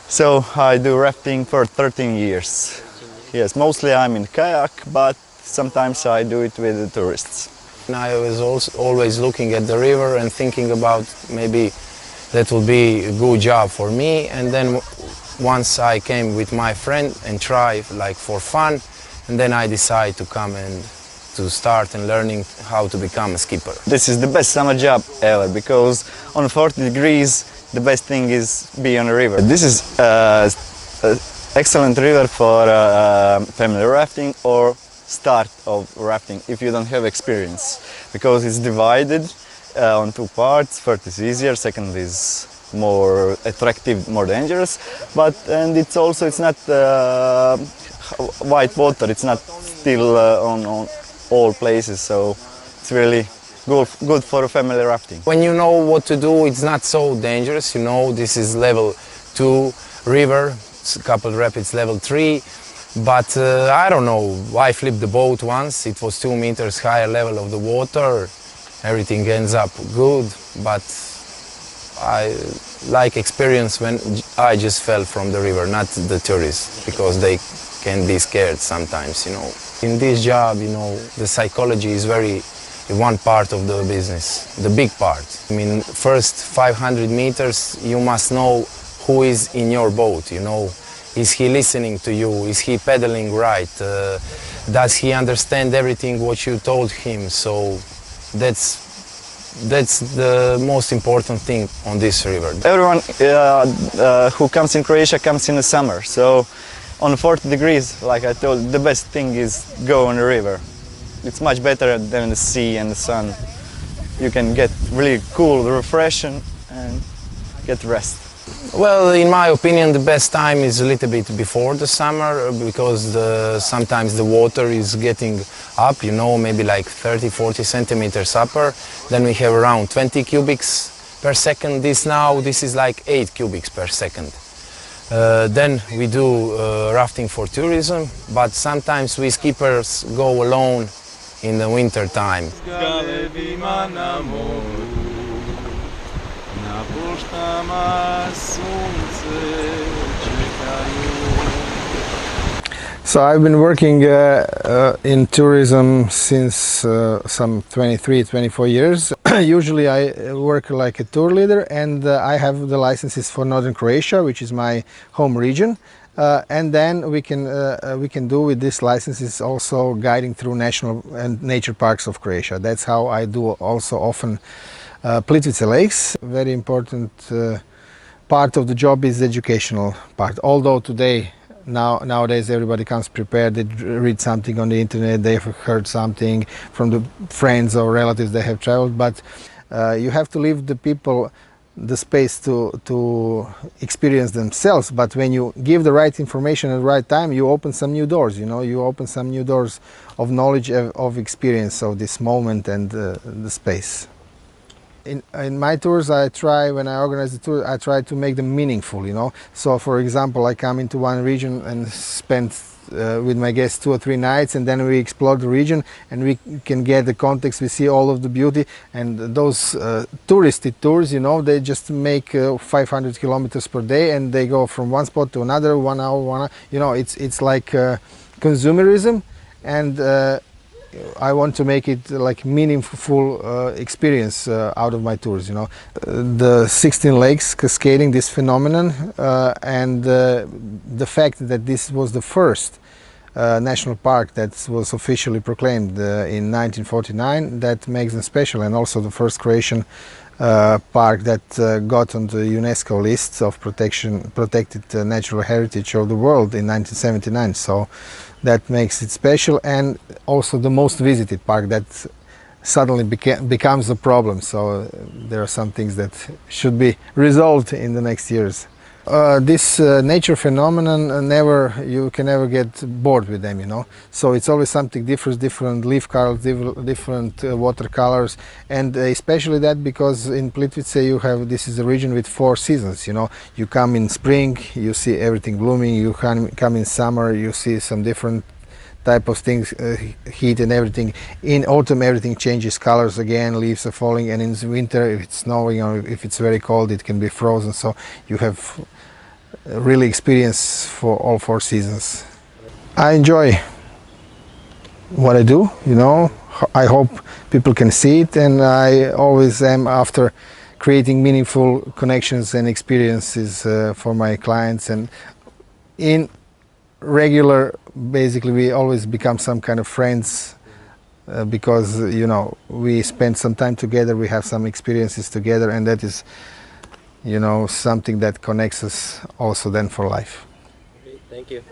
So I do rafting for 13 years. Yes, mostly I'm in kayak, but sometimes I do it with the tourists. And I was also always looking at the river and thinking about maybe that would be a good job for me. And then once I came with my friend and try like for fun, and then I decided to come and to start and learning how to become a skipper. This is the best summer job ever because on 40 degrees the best thing is be on a river. This is an excellent river for family rafting or start of rafting if you don't have experience, because it's divided on two parts. First is easier, second is more attractive, more dangerous, and it's also it's not white water, it's not still on all places, so it's really good for family rafting. When you know what to do, it's not so dangerous. You know, this is level 2 river, coupled rapids level 3, but I don't know, I flipped the boat once, it was 2 meters higher level of the water, everything ends up good, but I like experience when I just fell from the river, not the tourists, because they can be scared sometimes, you know. In this job, you know, the psychology is very one part of the business, the big part. I mean, first 500 meters, you must know who is in your boat, you know. Is he listening to you? Is he pedaling right? Does he understand everything what you told him? So that's the most important thing on this river. Everyone who comes in Croatia comes in the summer, so on 40 degrees, like I told, the best thing is go on the river. It's much better than the sea and the sun. You can get really cool, refreshing, and get rest. Well, in my opinion, the best time is a little bit before the summer, because sometimes the water is getting up, you know, maybe like 30-40 centimeters upper. Then we have around 20 cubics per second. This is like 8 cubics per second. Then we do rafting for tourism, but sometimes we skippers go alone in the winter time. So I've been working in tourism since some 23-24 years. Usually I work like a tour leader, and I have the licenses for Northern Croatia, which is my home region. And then we can do with these licenses also guiding through national and nature parks of Croatia. That's how I do also often Plitvice lakes. Very important part of the job is the educational part. Although today, nowadays everybody comes prepared, they read something on the internet, they've heard something from the friends or relatives they have traveled, but you have to leave the people the space to experience themselves. But when you give the right information at the right time, you open some new doors, you know, you open some new doors of knowledge, of experience of this moment and the space. In my tours, when I organize the tour, I try to make them meaningful, you know. So for example, I come into one region and spend with my guests 2 or 3 nights, and then we explore the region and we can get the context, we see all of the beauty. And those touristy tours, you know, they just make 500 kilometers per day, and they go from one spot to another, 1 hour, you know, it's like consumerism, and I want to make it like meaningful experience out of my tours, you know. The 16 lakes cascading, this phenomenon, and the fact that this was the first national park that was officially proclaimed in 1949, that makes them special, and also the first Croatian park that got on the UNESCO list of protected natural heritage of the world in 1979. So that makes it special, and also the most visited park that suddenly becomes a problem. So there are some things that should be resolved in the next years. This nature phenomenon, you can never get bored with them, you know. So it's always something different leaf colors, different watercolors, and especially that because in Plitvice this is a region with 4 seasons, you know. You come in spring, you see everything blooming. You come in summer, you see some different type of things, heat and everything. In autumn everything changes colors again, leaves are falling, and in winter if it's snowing or if it's very cold it can be frozen, so you have really experience for all 4 seasons. I enjoy what I do, you know. I hope people can see it, and I always am after creating meaningful connections and experiences for my clients, and in regular, basically we always become some kind of friends because, you know, we spend some time together, we have some experiences together, and that is, you know, something that connects us also then for life. Thank you.